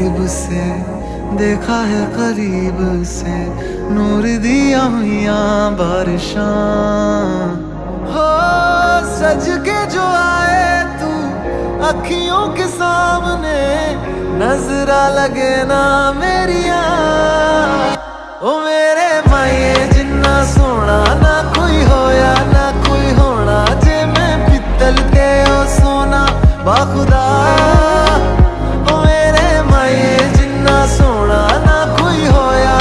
करीब से देखा है, करीब से नूर दिया हुआ बारिशां हो। सज के जो आए तू अखियों के सामने, नजरा लगे ना मेरी